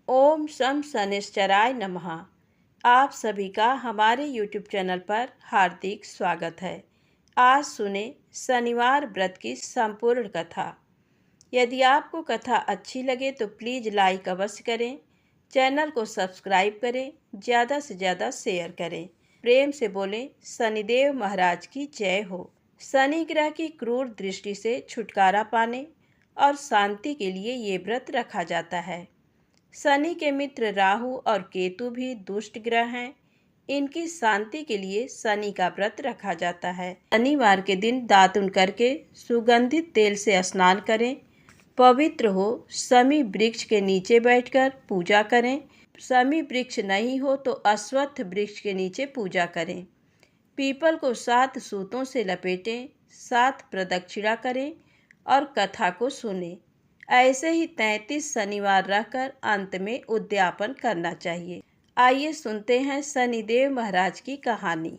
ओम शम शनिश्चराय नमः। आप सभी का हमारे यूट्यूब चैनल पर हार्दिक स्वागत है। आज सुने शनिवार व्रत की संपूर्ण कथा। यदि आपको कथा अच्छी लगे तो प्लीज़ लाइक अवश्य करें, चैनल को सब्सक्राइब करें, ज़्यादा से ज़्यादा शेयर करें। प्रेम से बोलें शनिदेव महाराज की जय हो। शनि ग्रह की क्रूर दृष्टि से छुटकारा पाने और शांति के लिए ये व्रत रखा जाता है। शनि के मित्र राहु और केतु भी दुष्ट ग्रह हैं। इनकी शांति के लिए शनि का व्रत रखा जाता है। शनिवार के दिन दातुन करके सुगंधित तेल से स्नान करें, पवित्र हो शमी वृक्ष के नीचे बैठकर पूजा करें। शमी वृक्ष नहीं हो तो अश्वत्थ वृक्ष के नीचे पूजा करें। पीपल को 7 सूतों से लपेटें, 7 प्रदक्षिणा करें और कथा को सुनें। ऐसे ही 33 शनिवार रहकर अंत में उद्यापन करना चाहिए। आइए सुनते हैं शनिदेव महाराज की कहानी।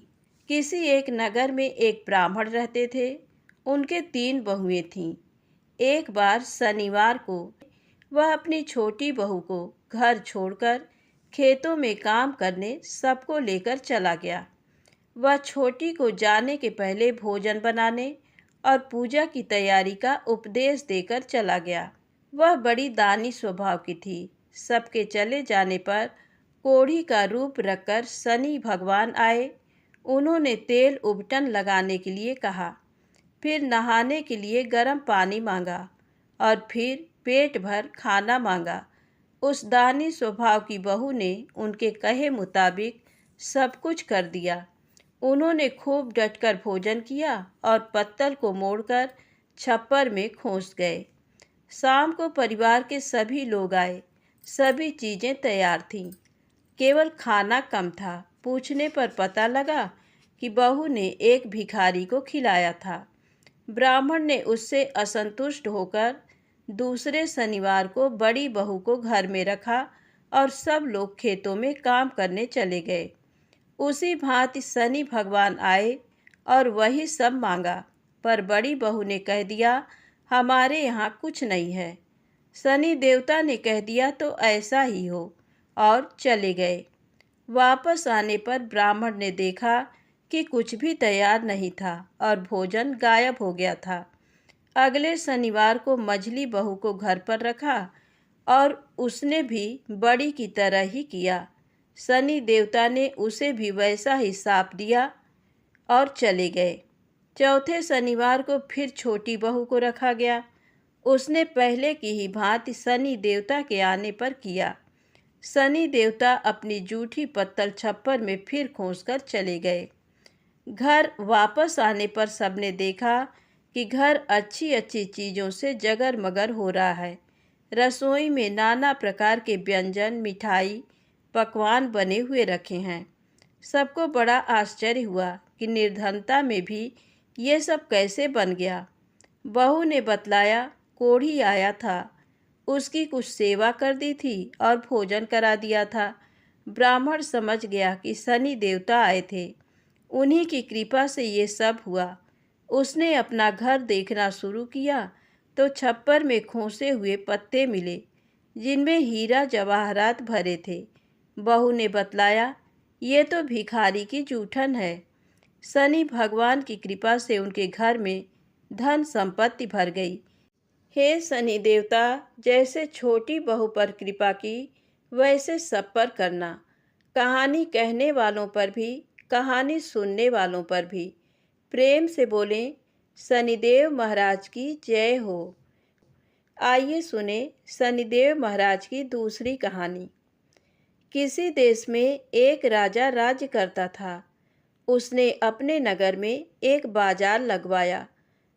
किसी एक नगर में एक ब्राह्मण रहते थे। उनके 3 बहुएं थीं। एक बार शनिवार को वह अपनी छोटी बहू को घर छोड़कर खेतों में काम करने सबको लेकर चला गया। वह छोटी को जाने के पहले भोजन बनाने और पूजा की तैयारी का उपदेश देकर चला गया। वह बड़ी दानी स्वभाव की थी। सबके चले जाने पर कोढ़ी का रूप रखकर शनि भगवान आए। उन्होंने तेल उबटन लगाने के लिए कहा, फिर नहाने के लिए गर्म पानी मांगा और फिर पेट भर खाना मांगा। उस दानी स्वभाव की बहू ने उनके कहे मुताबिक सब कुछ कर दिया। उन्होंने खूब डटकर भोजन किया और पत्तल को मोड़कर छप्पर में खोस गए। शाम को परिवार के सभी लोग आए। सभी चीज़ें तैयार थीं, केवल खाना कम था। पूछने पर पता लगा कि बहू ने एक भिखारी को खिलाया था। ब्राह्मण ने उससे असंतुष्ट होकर दूसरे शनिवार को बड़ी बहू को घर में रखा और सब लोग खेतों में काम करने चले गए। उसी भांति शनि भगवान आए और वही सब मांगा, पर बड़ी बहू ने कह दिया, हमारे यहाँ कुछ नहीं है। शनि देवता ने कह दिया तो ऐसा ही हो, और चले गए। वापस आने पर ब्राह्मण ने देखा कि कुछ भी तैयार नहीं था और भोजन गायब हो गया था। अगले शनिवार को मझली बहू को घर पर रखा और उसने भी बड़ी की तरह ही किया। शनि देवता ने उसे भी वैसा ही शाप दिया और चले गए। चौथे शनिवार को फिर छोटी बहू को रखा गया। उसने पहले की ही भांति शनि देवता के आने पर किया। शनि देवता अपनी जूठी पत्तल छप्पर में फिर खोसकर चले गए। घर वापस आने पर सबने देखा कि घर अच्छी अच्छी चीज़ों से जगरमगर हो रहा है। रसोई में नाना प्रकार के व्यंजन, मिठाई, पकवान बने हुए रखे हैं। सबको बड़ा आश्चर्य हुआ कि निर्धनता में भी ये सब कैसे बन गया। बहू ने बतलाया, कोढ़ी आया था, उसकी कुछ सेवा कर दी थी और भोजन करा दिया था। ब्राह्मण समझ गया कि शनि देवता आए थे, उन्हीं की कृपा से ये सब हुआ। उसने अपना घर देखना शुरू किया तो छप्पर में खोसे हुए पत्ते मिले, जिनमें हीरा जवाहरात भरे थे। बहू ने बतलाया, ये तो भिखारी की जूठन है। शनि भगवान की कृपा से उनके घर में धन संपत्ति भर गई। हे शनि देवता, जैसे छोटी बहू पर कृपा की वैसे सब पर करना। कहानी कहने वालों पर भी, कहानी सुनने वालों पर भी। प्रेम से बोलें शनिदेव महाराज की जय हो। आइए सुने शनिदेव महाराज की दूसरी कहानी। किसी देश में एक राजा राज्य करता था। उसने अपने नगर में एक बाजार लगवाया।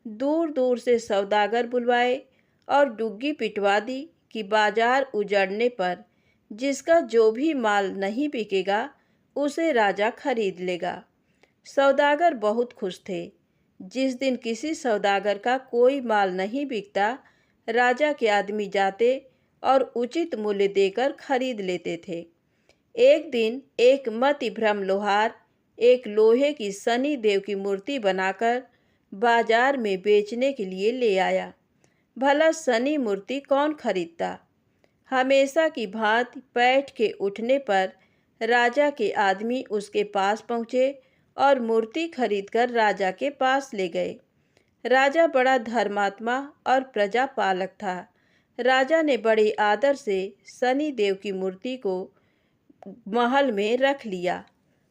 दूर दूर से सौदागर बुलवाए और डुग्गी पिटवा दी कि बाजार उजड़ने पर जिसका जो भी माल नहीं बिकेगा उसे राजा खरीद लेगा। सौदागर बहुत खुश थे। जिस दिन किसी सौदागर का कोई माल नहीं बिकता, राजा के आदमी जाते और उचित मूल्य देकर खरीद लेते थे। एक दिन एक मतिभ्रम लोहार एक लोहे की शनि देव की मूर्ति बनाकर बाजार में बेचने के लिए ले आया। भला शनि मूर्ति कौन खरीदता? हमेशा की भांति बैठ के उठने पर राजा के आदमी उसके पास पहुँचे और मूर्ति खरीदकर राजा के पास ले गए। राजा बड़ा धर्मात्मा और प्रजा पालक था। राजा ने बड़े आदर से शनि देव की मूर्ति को महल में रख लिया।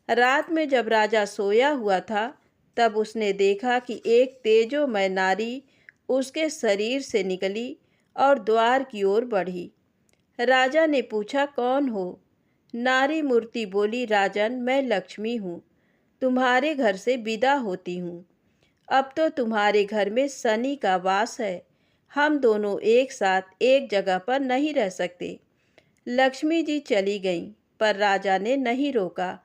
रात में जब राजा सोया हुआ था, तब उसने देखा कि एक तेजोमय नारी उसके शरीर से निकली और द्वार की ओर बढ़ी। राजा ने पूछा, कौन हो? नारी मूर्ति बोली, राजन, मैं लक्ष्मी हूँ, तुम्हारे घर से विदा होती हूँ। अब तो तुम्हारे घर में शनि का वास है, हम दोनों एक साथ एक जगह पर नहीं रह सकते। लक्ष्मी जी चली गईं, पर राजा ने नहीं रोका।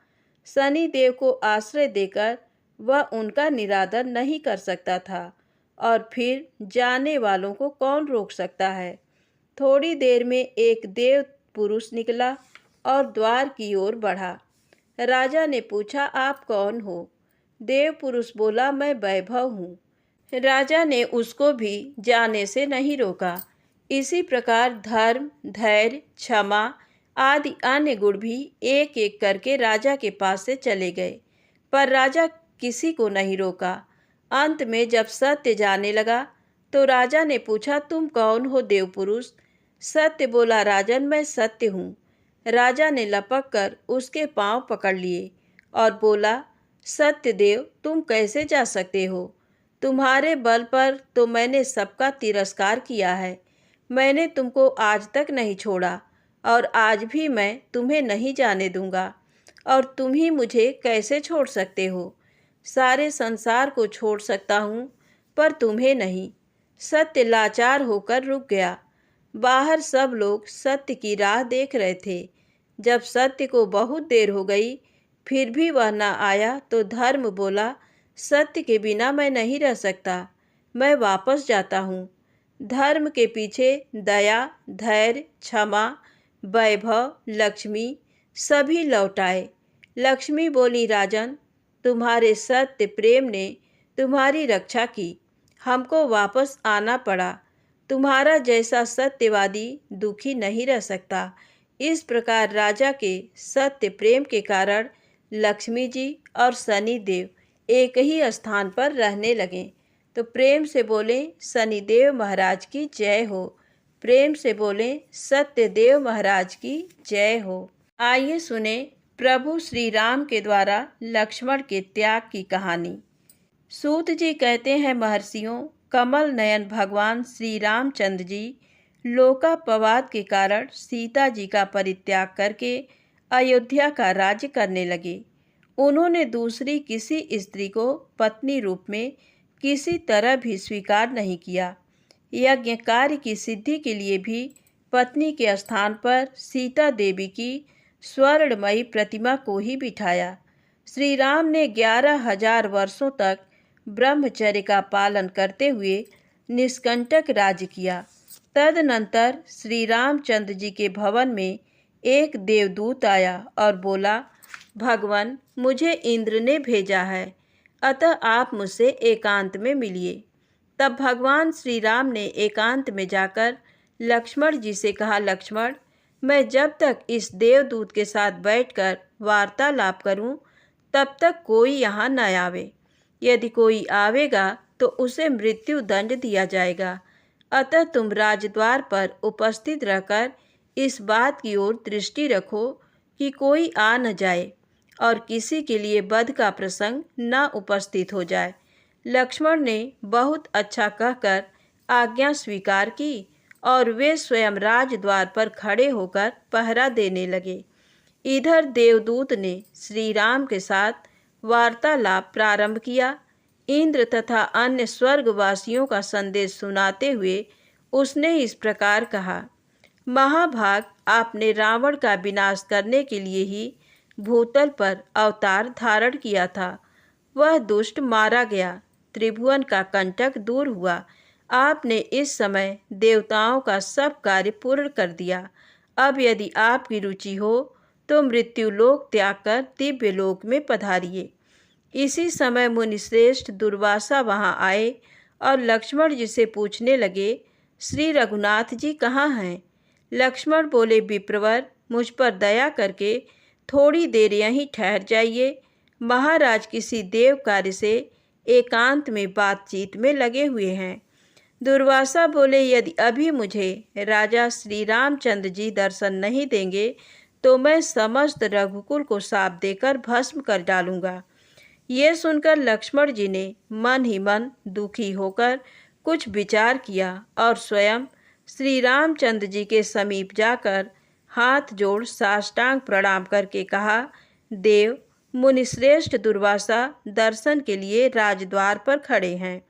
शनि देव को आश्रय देकर वह उनका निरादर नहीं कर सकता था, और फिर जाने वालों को कौन रोक सकता है। थोड़ी देर में एक देव पुरुष निकला और द्वार की ओर बढ़ा। राजा ने पूछा, आप कौन हो? देव पुरुष बोला, मैं वैभव हूँ। राजा ने उसको भी जाने से नहीं रोका। इसी प्रकार धर्म, धैर्य, क्षमा आदि अन्य गुण भी एक एक करके राजा के पास से चले गए, पर राजा किसी को नहीं रोका। अंत में जब सत्य जाने लगा तो राजा ने पूछा, तुम कौन हो देव पुरुष? सत्य बोला, राजन, मैं सत्य हूँ। राजा ने लपक कर उसके पांव पकड़ लिए और बोला, सत्यदेव, तुम कैसे जा सकते हो? तुम्हारे बल पर तो मैंने सबका तिरस्कार किया है। मैंने तुमको आज तक नहीं छोड़ा और आज भी मैं तुम्हें नहीं जाने दूंगा, और तुम ही मुझे कैसे छोड़ सकते हो? सारे संसार को छोड़ सकता हूँ, पर तुम्हें नहीं। सत्य लाचार होकर रुक गया। बाहर सब लोग सत्य की राह देख रहे थे। जब सत्य को बहुत देर हो गई फिर भी वह न आया तो धर्म बोला, सत्य के बिना मैं नहीं रह सकता, मैं वापस जाता हूँ। धर्म के पीछे दया, धैर्य, क्षमा, वैभव, लक्ष्मी सभी लौट आए। लक्ष्मी बोली, राजन, तुम्हारे सत्य प्रेम ने तुम्हारी रक्षा की, हमको वापस आना पड़ा। तुम्हारा जैसा सत्यवादी दुखी नहीं रह सकता। इस प्रकार राजा के सत्य प्रेम के कारण लक्ष्मी जी और शनि देव एक ही स्थान पर रहने लगे। तो प्रेम से बोले, शनिदेव महाराज की जय हो। प्रेम से बोले, सत्यदेव महाराज की जय हो। आइए सुने प्रभु श्री राम के द्वारा लक्ष्मण के त्याग की कहानी। सूत जी कहते हैं, महर्षियों, कमल नयन भगवान श्री रामचंद्र जी लोकापवाद के कारण सीता जी का परित्याग करके अयोध्या का राज्य करने लगे। उन्होंने दूसरी किसी स्त्री को पत्नी रूप में किसी तरह भी स्वीकार नहीं किया। यज्ञ कार्य की सिद्धि के लिए भी पत्नी के स्थान पर सीता देवी की स्वर्णमयी प्रतिमा को ही बिठाया। श्री राम ने 11,000 वर्षों तक ब्रह्मचर्य का पालन करते हुए निष्कंटक राज्य किया। तदनंतर श्री रामचंद्र जी के भवन में एक देवदूत आया और बोला, भगवान, मुझे इंद्र ने भेजा है, अतः आप मुझसे एकांत में मिलिए। तब भगवान श्री राम ने एकांत में जाकर लक्ष्मण जी से कहा, लक्ष्मण, मैं जब तक इस देवदूत के साथ बैठकर वार्तालाप करूं, तब तक कोई यहाँ न आवे। यदि कोई आवेगा तो उसे मृत्यु दंड दिया जाएगा। अतः तुम राजद्वार पर उपस्थित रहकर इस बात की ओर दृष्टि रखो कि कोई आ न जाए और किसी के लिए वध का प्रसंग न उपस्थित हो जाए। लक्ष्मण ने बहुत अच्छा कहकर आज्ञा स्वीकार की और वे स्वयं राजद्वार पर खड़े होकर पहरा देने लगे। इधर देवदूत ने श्री राम के साथ वार्तालाप प्रारंभ किया। इंद्र तथा अन्य स्वर्गवासियों का संदेश सुनाते हुए उसने इस प्रकार कहा, महाभाग, आपने रावण का विनाश करने के लिए ही भूतल पर अवतार धारण किया था। वह दुष्ट मारा गया, त्रिभुवन का कंटक दूर हुआ। आपने इस समय देवताओं का सब कार्य पूर्ण कर दिया। अब यदि आपकी रुचि हो तो मृत्यु लोक त्याग कर दिव्य लोक में पधारिए। इसी समय मुनिश्रेष्ठ दुर्वासा वहाँ आए और लक्ष्मण जी से पूछने लगे, श्री रघुनाथ जी कहाँ हैं? लक्ष्मण बोले, विप्रवर, मुझ पर दया करके थोड़ी देर यहीं ठहर जाइए। महाराज किसी देव कार्य से एकांत में बातचीत में लगे हुए हैं। दुर्वासा बोले, यदि अभी मुझे राजा श्री रामचंद्र जी दर्शन नहीं देंगे तो मैं समस्त रघुकुल को शाप देकर भस्म कर डालूंगा। ये सुनकर लक्ष्मण जी ने मन ही मन दुखी होकर कुछ विचार किया और स्वयं श्री रामचंद्र जी के समीप जाकर हाथ जोड़ साष्टांग प्रणाम करके कहा, देव, मुनिश्रेष्ठ दुर्वासा दर्शन के लिए राजद्वार पर खड़े हैं,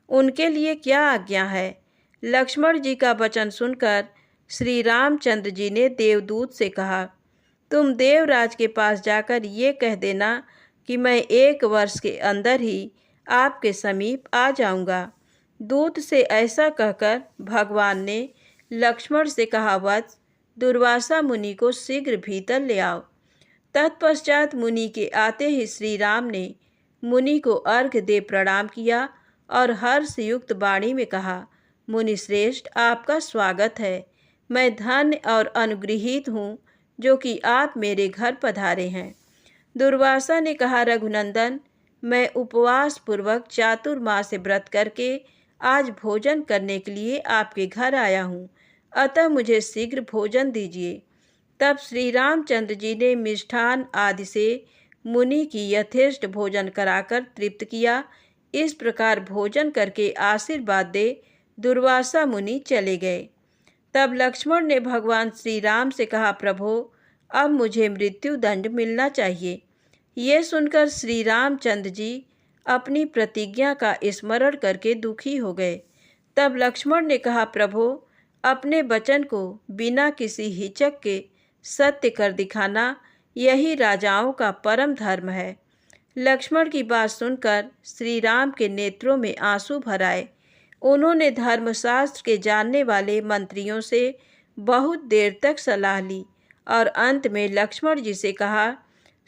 उनके लिए क्या आज्ञा है। लक्ष्मण जी का वचन सुनकर श्री रामचंद्र जी ने देवदूत से कहा, तुम देवराज के पास जाकर ये कह देना कि मैं 1 वर्ष के अंदर ही आपके समीप आ जाऊंगा। दूत से ऐसा कहकर भगवान ने लक्ष्मण से कहा, वत्स, दुर्वासा मुनि को शीघ्र भीतर ले आओ। तत्पश्चात मुनि के आते ही श्री राम ने मुनि को अर्घ्य दे प्रणाम किया और हर्ष युक्त वाणी में कहा, मुनि श्रेष्ठ, आपका स्वागत है। मैं धन्य और अनुगृहीत हूँ जो कि आप मेरे घर पधारे हैं। दुर्वासा ने कहा, रघुनंदन, मैं उपवास पूर्वक चातुर्मास से व्रत करके आज भोजन करने के लिए आपके घर आया हूँ, अतः मुझे शीघ्र भोजन दीजिए। तब श्री रामचंद्र जी ने मिष्ठान आदि से मुनि की यथेष्ट भोजन कराकर तृप्त किया। इस प्रकार भोजन करके आशीर्वाद दे दुर्वासा मुनि चले गए। तब लक्ष्मण ने भगवान श्री राम से कहा, प्रभो, अब मुझे मृत्यु दंड मिलना चाहिए। ये सुनकर श्री रामचंद्र जी अपनी प्रतिज्ञा का स्मरण करके दुखी हो गए। तब लक्ष्मण ने कहा, प्रभो, अपने वचन को बिना किसी हिचक के सत्य कर दिखाना यही राजाओं का परम धर्म है। लक्ष्मण की बात सुनकर श्री राम के नेत्रों में आंसू भर आए। उन्होंने धर्मशास्त्र के जानने वाले मंत्रियों से बहुत देर तक सलाह ली और अंत में लक्ष्मण जी से कहा,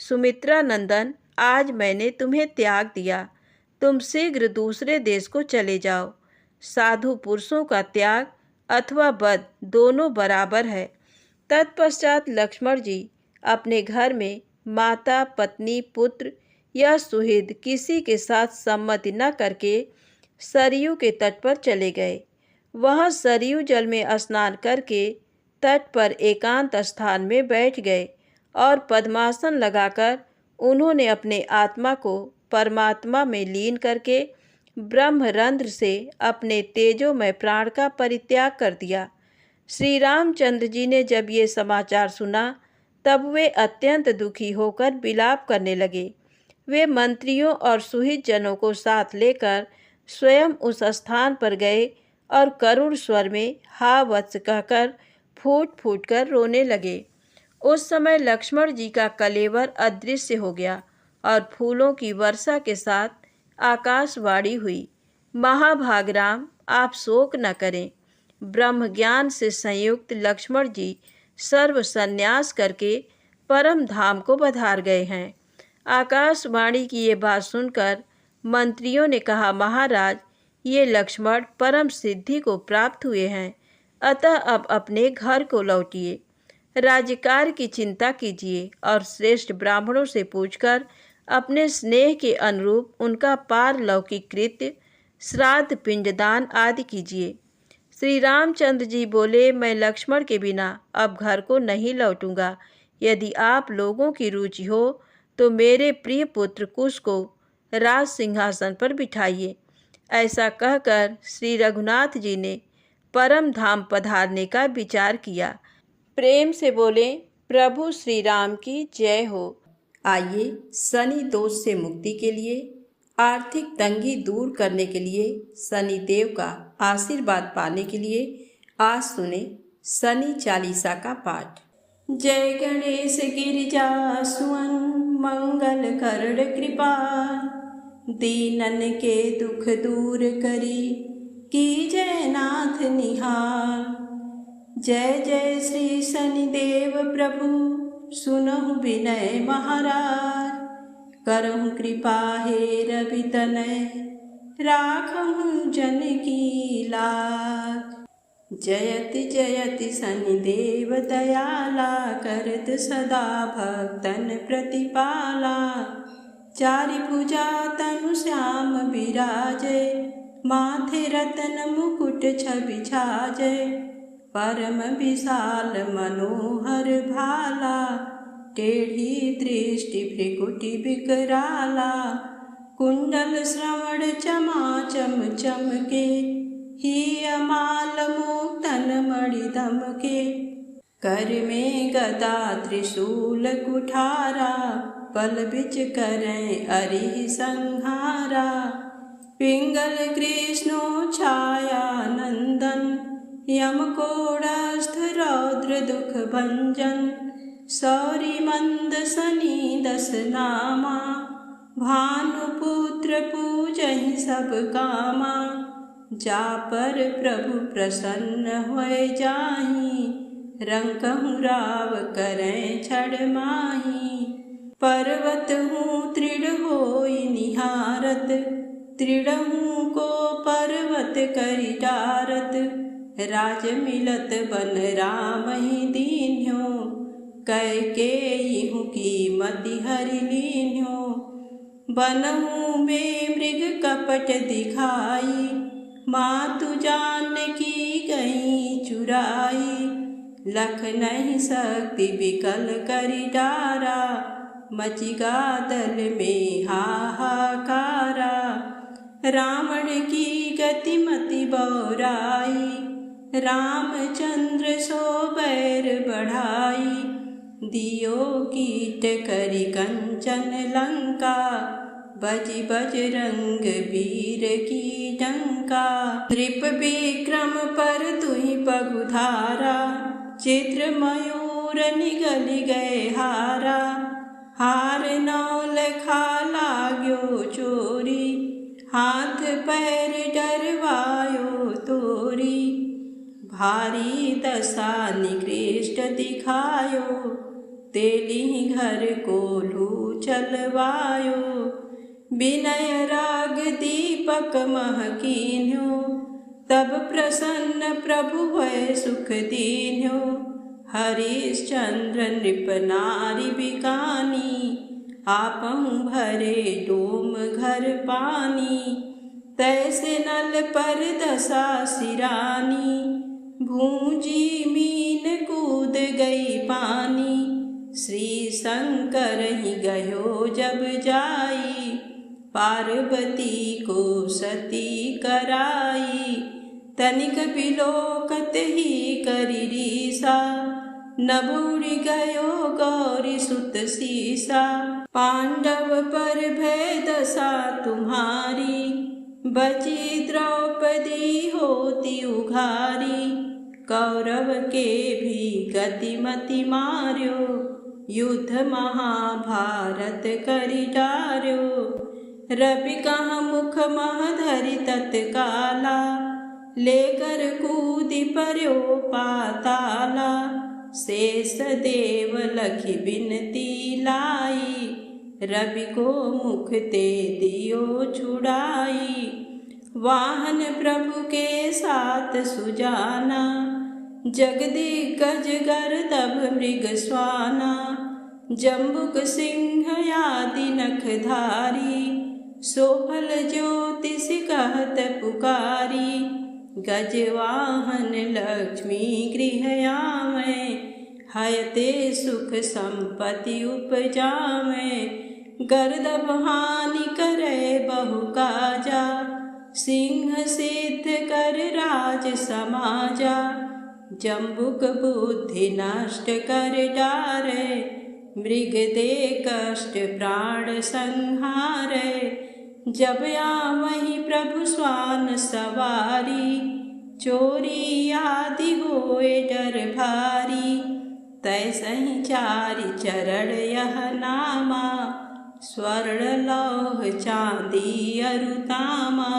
सुमित्रा नंदन, आज मैंने तुम्हें त्याग दिया, तुम शीघ्र दूसरे देश को चले जाओ। साधु पुरुषों का त्याग अथवा वध दोनों बराबर है। तत्पश्चात लक्ष्मण जी अपने घर में माता, पत्नी, पुत्र या सुहृद किसी के साथ सम्मति न करके सरयू के तट पर चले गए। वहां सरयू जल में स्नान करके तट पर एकांत स्थान में बैठ गए और पद्मासन लगाकर उन्होंने अपने आत्मा को परमात्मा में लीन करके ब्रह्मरंध्र से अपने तेजोमय प्राण का परित्याग कर दिया। श्री रामचंद्र जी ने जब ये समाचार सुना तब वे अत्यंत दुखी होकर विलाप करने लगे। वे मंत्रियों और सुहित जनों को साथ लेकर स्वयं उस स्थान पर गए और करुण स्वर में हा वत्स कहकर फूट फूट कर रोने लगे। उस समय लक्ष्मण जी का कलेवर अदृश्य हो गया और फूलों की वर्षा के साथ आकाशवाणी हुई, महाभाग राम, आप शोक न करें। ब्रह्म ज्ञान से संयुक्त लक्ष्मण जी सर्व संन्यास करके परम धाम को पधार गए हैं। आकाशवाणी की ये बात सुनकर मंत्रियों ने कहा, महाराज, ये लक्ष्मण परम सिद्धि को प्राप्त हुए हैं, अतः अब अपने घर को लौटिए। राज्यकार्य की चिंता कीजिए और श्रेष्ठ ब्राह्मणों से पूछकर अपने स्नेह के अनुरूप उनका पारलौकिक कृत्य, श्राद्ध, पिंडदान आदि कीजिए। श्री रामचंद्र जी बोले, मैं लक्ष्मण के बिना अब घर को नहीं लौटूंगा। यदि आप लोगों की रुचि हो तो मेरे प्रिय पुत्र कुश को राज सिंहासन पर बिठाइए। ऐसा कहकर श्री रघुनाथ जी ने परम धाम पधारने का विचार किया। प्रेम से बोले, प्रभु श्री राम की जय हो। आइए, शनि दोष से मुक्ति के लिए, आर्थिक तंगी दूर करने के लिए, शनि देव का आशीर्वाद पाने के लिए आज सुने शनि चालीसा का पाठ। जय गणेश गिरिजा सुवन मंगल करण कृपा, दीनन के दुख दूर करी की जय नाथ निहार। जय जय श्री शनिदेव प्रभु, सुनहु विनय महाराज। करहु कृपा हे रवि तनय, राखहु जन की लाज। जयति जयति शनिदेव दयाला, करत सदा भक्तन प्रतिपाला। चारि भुजा तनु श्याम विराजे, माथे रतन मुकुट छवि छाजे। परम विशाल मनोहर भाला, टेढ़ी दृष्टि भ्रिकुटि विकराला। कुंडल श्रवण चमाचम चमके, ही अमाल मुक्तन मणि दमके। कर में गदा त्रिशूल कुठारा, पल बिच करें अरिहि संहारा। पिंगल कृष्णो छाया नंदन, यम कोड़स्थ रौद्र दुख भंजन। सौरी मंद सनी दस नामा, भानुपुत्र पूजहि सब कामा। जा पर प्रभु प्रसन्न होय जाहि, रंकहु राव करें छड़ माहि। पर्वत हूँ तृण होई निहारत, तृणहूँ को पर्वत करि डारत। राज मिलत बन राम ही दीन्यो, कैकेयी की मति हरि लीन्यो। बनहूँ में मृग कपट दिखाई, मातु जानकी गई चुराई। लख नहीं शक्ति विकल करि डारा, मचि गादल में हाहाकारा। रावण की गति मति बौराई, रामचंद्र सो बैर बढ़ाई। दियो कीट करि कंचन लंका, बजि बजरंग वीर की डंका। नृप विक्रम पर तुहि पगुधारा, चित्र मयूर निगल गए हारा। हार नौ लखा लाग्यो चोरी, हाथ पैर डरवायो तोरी। भारी दशा निकृष्ट दिखायो, तेली घर को लू चलवायो। विनय राग दीपक महकीन्यो, तब प्रसन्न प्रभु भय सुख दीन्यो। हरिश्चंद्र नृप नारी बिकानी, आपहु भरे डोम घर पानी। तैसे नल पर दशा सिरानी, भूंजी मीन कूद गई पानी। श्री शंकर ही गयो जब जाई, पार्वती को सती कराई। तनिक बिलोकत ही करि रीसा, नभ उड़ि गयो गौरी सुत सीसा। पांडव पर भय दशा तुम्हारी, बची द्रौपदी होती उघारी। कौरव के भी गति मति मार्यो, युद्ध महाभारत करि डार्यो। रवि कहाँ मुख मह धरि तत्काला, लेकर कूदि पर्यो पाताला। शेष देव लखि बिनती लाई, रवि को मुख ते दियो छुड़ाई। वाहन प्रभु के साथ सुजाना, जगदिग्गज गर्दभ मृग स्वाना। जम्बुक सिंह आदि नखधारी, सोफल ज्योतिष कहत पुकारी। गजवाहन लक्ष्मी गृह आवे, हयते सुख संपत्ति उपजावे। गर्दभ हानि करे बहु काजा, सिंह सिद्ध कर राज समाजा। जम्बुक बुद्धि नष्ट कर डारे, मृग दे कष्ट प्राण संहारे। जब आवहि प्रभु स्वान सवारी, चोरी आदि होए डर भारी। तैसहि चारि चरण यह नामा, स्वर्ण लौह चांदी अरु तामा।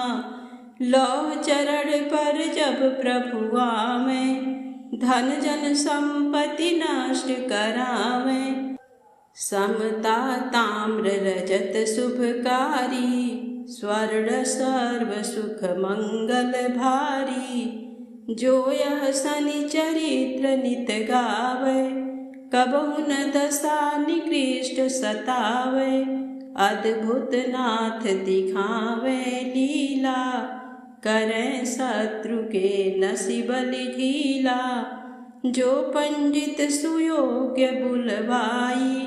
लौह चरण पर जब प्रभु आवे, धन जन संपत्ति नष्ट करावे। समता ताम्र रजत शुभकारी, स्वर्ण सर्व सुख मंगल भारी। जो यह शनि चरित्र नित गावे, कबहु न दशा निकृष्ट सतावे। अद्भुत नाथ दिखावे लीला, करें शत्रु के नसीबल ढीला। जो पंडित सुयोग्य बुलवाई,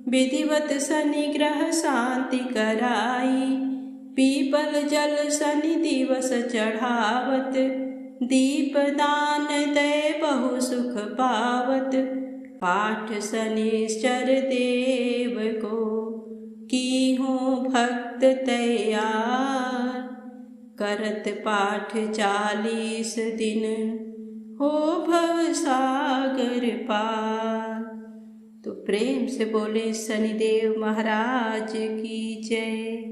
विधिवत शनि ग्रह शांति कराई। पीपल जल शनि दिवस चढ़ावत, दीप दान दे बहु सुख पावत। पाठ शनिश्चर देव को, की हूँ भक्त तैयार। करत पाठ 40 दिन, हो भव सागर पार। तो प्रेम से बोले शनिदेव महाराज की जय।